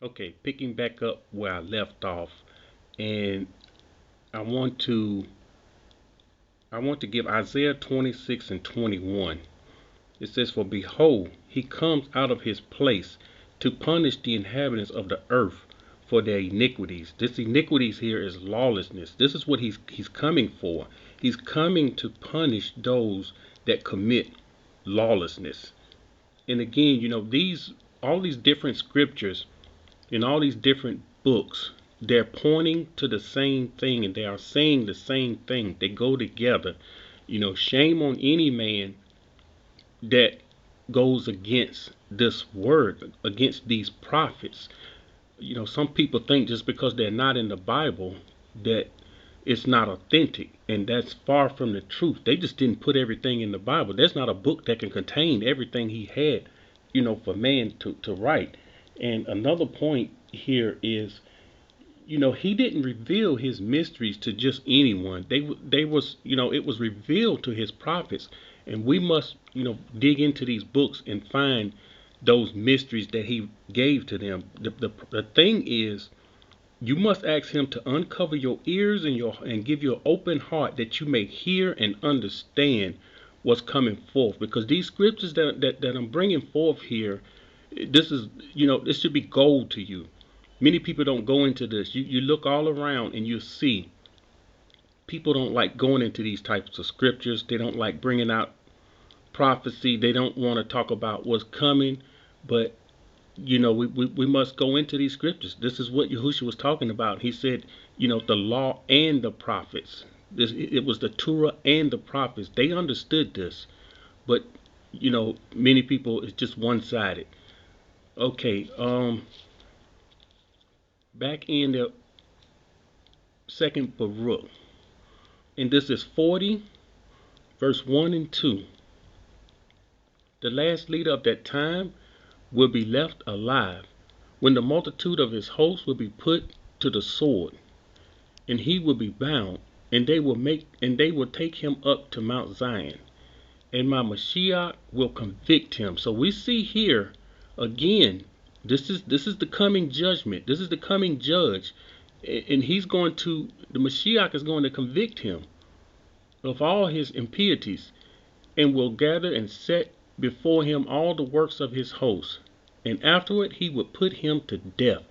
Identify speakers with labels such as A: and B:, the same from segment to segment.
A: Okay, picking back up where I left off, and I want to I want to give Isaiah 26 and 21. It says, "For behold, he comes out of his place to punish the inhabitants of the earth for their iniquities." This iniquities here is lawlessness. This is what he's coming for. He's coming to punish those that commit lawlessness. And again, these all these different scriptures in all these different books, they're pointing to the same thing and they are saying the same thing. They go together. Shame on any man that goes against this word, against these prophets. Some people think just because they're not in the Bible that it's not authentic, and that's far from the truth. They just didn't put everything in the Bible. There's not a book that can contain everything he had, for man to write. And another point here is, he didn't reveal his mysteries to just anyone. It was revealed to his prophets, and we must, dig into these books and find those mysteries that he gave to them. The thing is, you must ask him to uncover your ears and give you an open heart that you may hear and understand what's coming forth. Because these scriptures that I'm bringing forth here, this should be gold to you. Many people don't go into this. You look all around and you see people don't like going into these types of scriptures. They don't like bringing out prophecy. They don't want to talk about what's coming. But we must go into these scriptures. This is what Yahushua was talking about. He said, the law and the prophets. It was the Torah and the prophets. They understood this, but many people, it's just one-sided. Okay, back in the second Baruch, and this is 40, verse 1 and 2. The last leader of that time will be left alive, when the multitude of his hosts will be put to the sword, and he will be bound, and they will take him up to Mount Zion, and my Mashiach will convict him. So we see here again, this is the coming judgment. This is the coming judge, and the Mashiach is going to convict him of all his impieties, and will gather and set before him all the works of his hosts, and afterward he would put him to death.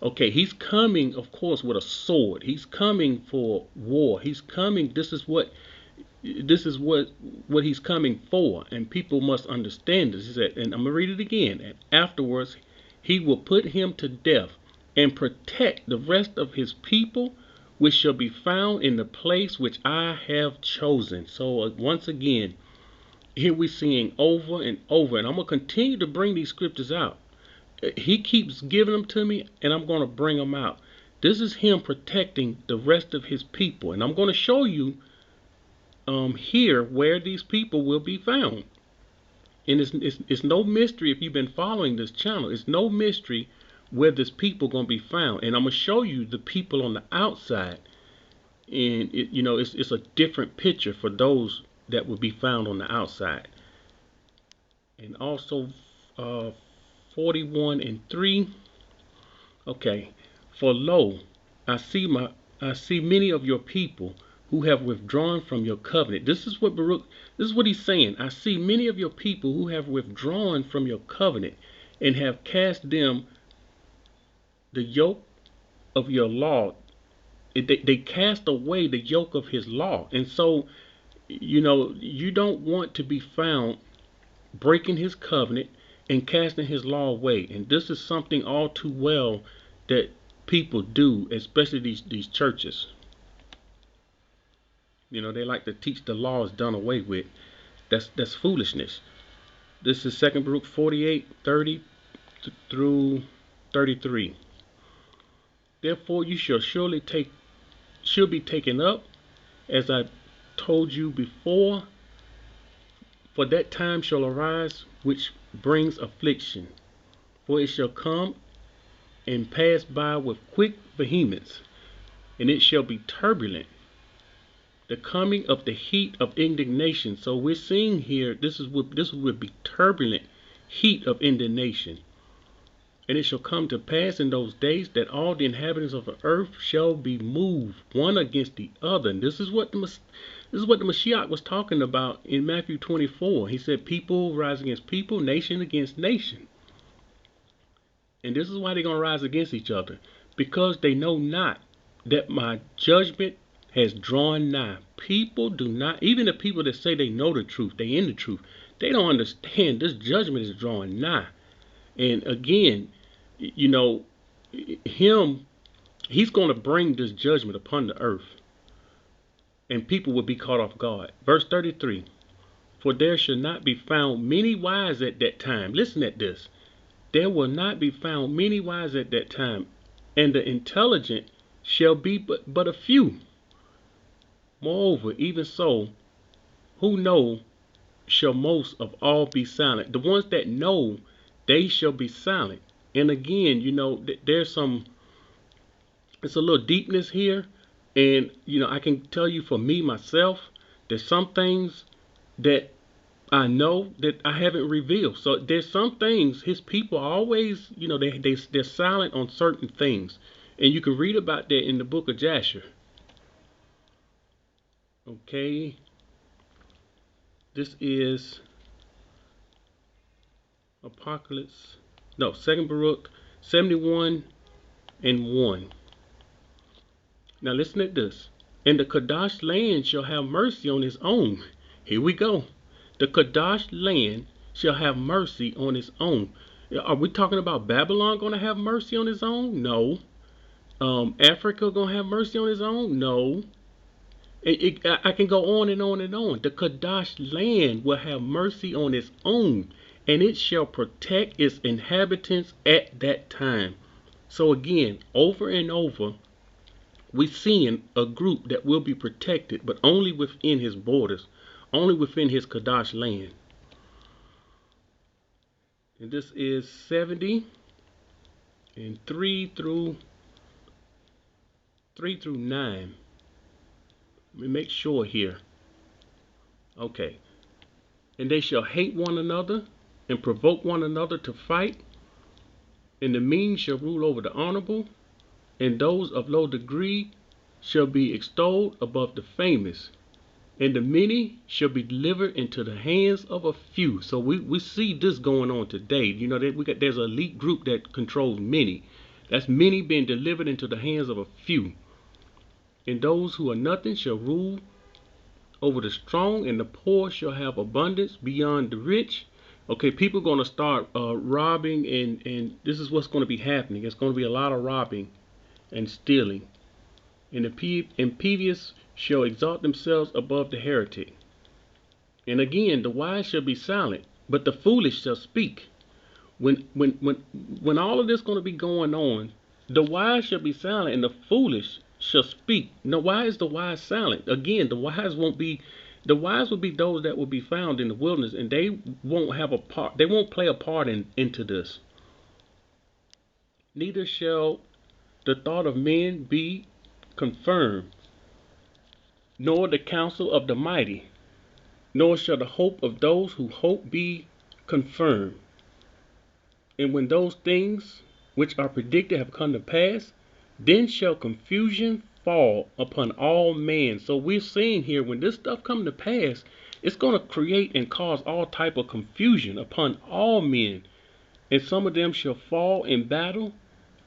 A: Okay, he's coming, of course, with a sword. He's coming for war. He's coming. This is what he's coming for, and people must understand this. He said, and I'm gonna read it again. And afterwards, he will put him to death, and protect the rest of his people, which shall be found in the place which I have chosen. So once again, here we're seeing over and over, and I'm gonna continue to bring these scriptures out. He keeps giving them to me, and I'm gonna bring them out. This is him protecting the rest of his people, and I'm gonna show you here where these people will be found. And it's no mystery if you've been following this channel. It's no mystery where this people going to be found. And I'm going to show you the people on the outside. And it's a different picture for those that will be found on the outside. And also 41 and 3. Okay. For lo, I see many of your people who have withdrawn from your covenant. This is what he's saying. I see many of your people who have withdrawn from your covenant, and have cast them the yoke of your law. They cast away the yoke of his law. And so, you don't want to be found breaking his covenant and casting his law away. And this is something all too well that people do, especially these churches. They like to teach the law is done away with. That's foolishness. This is 2 Baruch 48:30 through 33. Therefore you shall be taken up, as I told you before, for that time shall arise which brings affliction. For it shall come and pass by with quick vehemence, and it shall be turbulent, the coming of the heat of indignation. So we're seeing here, this would be turbulent heat of indignation. And it shall come to pass in those days that all the inhabitants of the earth shall be moved one against the other. And this is what the Mashiach was talking about in Matthew 24. He said, people rise against people, nation against nation. And this is why they're going to rise against each other, because they know not that my judgment has drawn nigh. People do not, even the people that say they know the truth, they in the truth, they don't understand this judgment is drawing nigh. And again, you know, he's going to bring this judgment upon the earth, and people will be caught off guard. Verse 33, for there shall not be found many wise at that time. Listen at this. There will not be found many wise at that time, and the intelligent shall be but a few. Moreover, even so, who know shall most of all be silent. The ones that know, they shall be silent. And again, you know, it's a little deepness here. And, you know, I can tell you for me, myself, there's some things that I know that I haven't revealed. So there's some things his people are always, you know, they're silent on certain things. And you can read about that in the book of Jasher. Okay. This is Apocalypse. No, 2nd Baruch 71 and 1. Now listen at this. And the Kadash land shall have mercy on his own. Here we go. The Kadash land shall have mercy on its own. Are we talking about Babylon going to have mercy on its own? No. Africa going to have mercy on its own? No. I can go on and on and on. The Kadash land will have mercy on its own, and it shall protect its inhabitants at that time. So again, over and over, we're seeing a group that will be protected, but only within his borders, only within his Kadash land. And this is 70 and 3 through 9. Let me make sure here. Okay. And they shall hate one another and provoke one another to fight. And the mean shall rule over the honorable, and those of low degree shall be extolled above the famous. And the many shall be delivered into the hands of a few. So we see this going on today. You know, there's an elite group that controls many. That's many being delivered into the hands of a few. And those who are nothing shall rule over the strong, and the poor shall have abundance beyond the rich. Okay, people are going to start robbing, and this is what's going to be happening. It's going to be a lot of robbing and stealing. And the impious shall exalt themselves above the heretic. And again, the wise shall be silent, but the foolish shall speak. When all of this is going to be going on, the wise shall be silent, and the foolish shall speak. Now, why is the wise silent? Again, the wise will be those that will be found in the wilderness, and they won't have a part. They won't play a part into this. Neither shall the thought of men be confirmed, nor the counsel of the mighty, nor shall the hope of those who hope be confirmed. And when those things which are predicted have come to pass, then shall confusion fall upon all men. So we're seeing here, when this stuff come to pass, it's going to create and cause all type of confusion upon all men. And some of them shall fall in battle,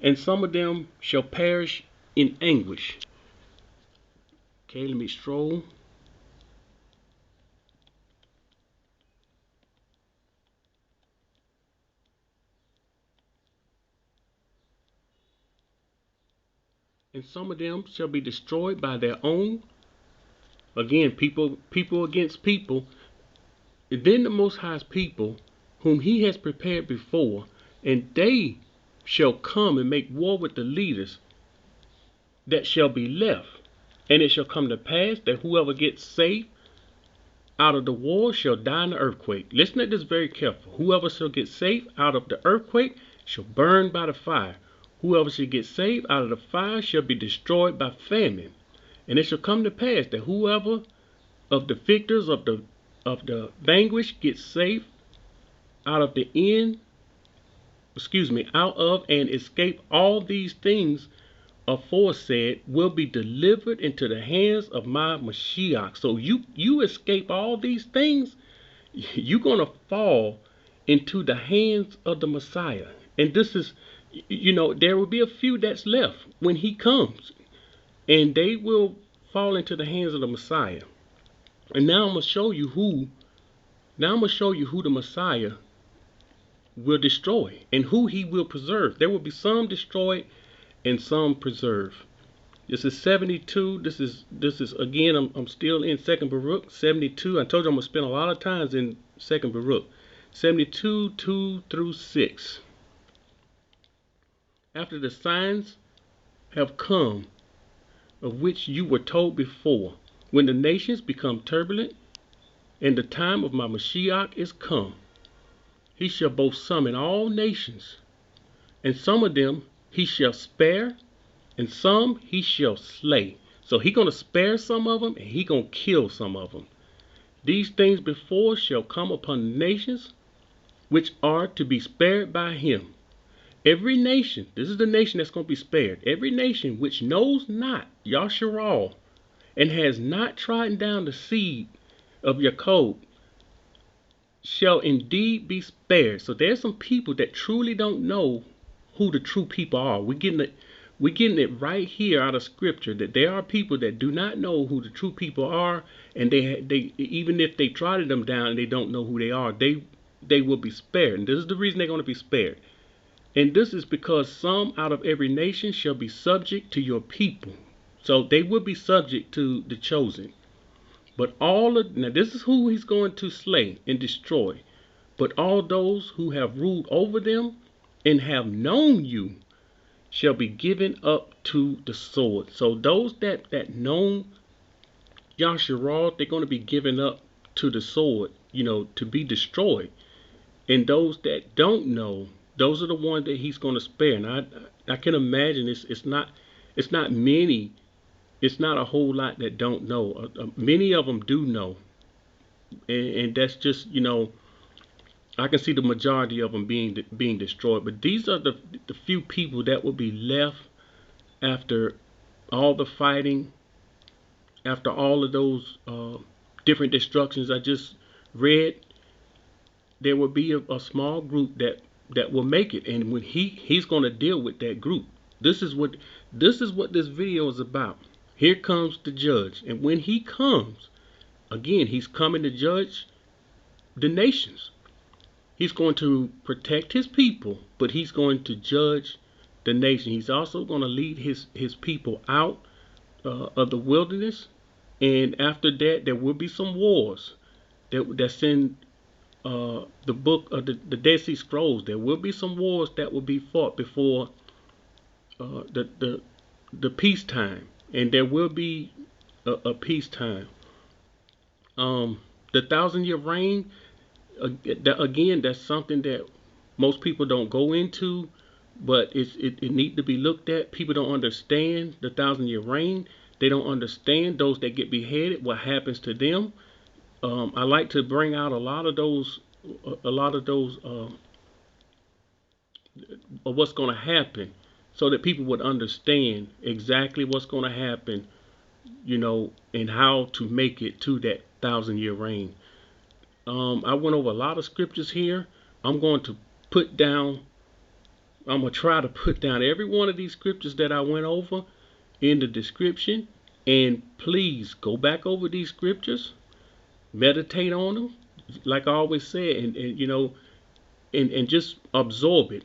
A: and some of them shall perish in anguish. Okay, let me stroll. And some of them shall be destroyed by their own. Again, people against people. And then the Most High's people, whom he has prepared before, and they shall come and make war with the leaders that shall be left. And it shall come to pass that whoever gets safe out of the war shall die in the earthquake. Listen to this very careful. Whoever shall get safe out of the earthquake shall burn by the fire. Whoever shall get saved out of the fire shall be destroyed by famine. And it shall come to pass that whoever of the victors of the vanquished gets safe out of the end out of and escape all these things aforesaid will be delivered into the hands of my Mashiach. So you escape all these things, you're gonna fall into the hands of the Messiah. And this is, there will be a few that's left when he comes, and they will fall into the hands of the Messiah. And now I'm gonna show you who. Now I'm gonna show you who the Messiah will destroy and who he will preserve. There will be some destroyed and some preserved. This is 72. This is again. I'm still in Second Baruch 72. I told you I'm gonna spend a lot of times in Second Baruch 72 2 through 6. After the signs have come, of which you were told before, when the nations become turbulent, and the time of my Mashiach is come, he shall both summon all nations, and some of them he shall spare, and some he shall slay. So he gonna spare some of them, and he gonna kill some of them. These things before shall come upon the nations, which are to be spared by him. Every nation, this is the nation that's going to be spared. Every nation which knows not Yasharal and has not trodden down the seed of Yaakov shall indeed be spared. So there's some people that truly don't know who the true people are. We're getting it right here out of Scripture that there are people that do not know who the true people are, and they even if they trotted them down and they don't know who they are, they will be spared. And this is the reason they're going to be spared. And this is because some out of every nation shall be subject to your people. So they will be subject to the chosen. But now this is who he's going to slay and destroy. But all those who have ruled over them and have known you shall be given up to the sword. So those that know Yasharal, they're going to be given up to the sword, to be destroyed. And those that don't know, those are the ones that he's going to spare. And I can imagine it's not many. It's not a whole lot that don't know. Many of them do know, and that's just I can see the majority of them being destroyed. But these are the few people that will be left after all the fighting, after all of those different destructions I just read. There will be a small group that will make it, and when he's going to deal with that group. This is what this video is about. Here comes the judge, and when he comes, again, he's coming to judge the nations. He's going to protect his people, but he's going to judge the nation. He's also going to lead his people out of the wilderness, and after that, there will be some wars that's in the book of the Dead Sea Scrolls. There will be some wars that will be fought before the peacetime, and there will be a peacetime. The 1,000-year reign, again, that's something that most people don't go into, but it needs to be looked at. People don't understand the 1,000-year reign. They don't understand those that get beheaded, what happens to them. I like to bring out a lot of those of what's going to happen, so that people would understand exactly what's going to happen, and how to make it to that 1,000-year reign. I went over a lot of scriptures here. I'm going to try to put down every one of these scriptures that I went over in the description, and please go back over these scriptures. Meditate on them, like I always say, and just absorb it.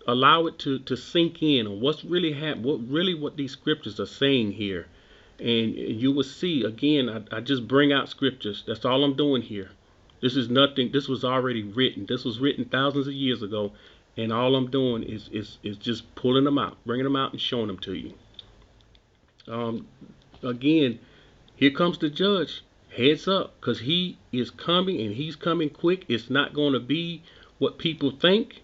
A: Allow it to sink in on what's really happening, what these scriptures are saying here. And you will see, again, I just bring out scriptures. That's all I'm doing here. This is nothing. This was already written. This was written thousands of years ago, and all I'm doing is just pulling them out, bringing them out, and showing them to you. Again, here comes the judge. Heads up, because he is coming, and he's coming quick. It's not going to be what people think.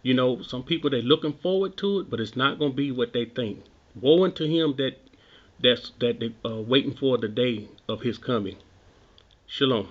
A: Some people, they're looking forward to it, but it's not going to be what they think. Woe unto him that they're waiting for the day of his coming. Shalom.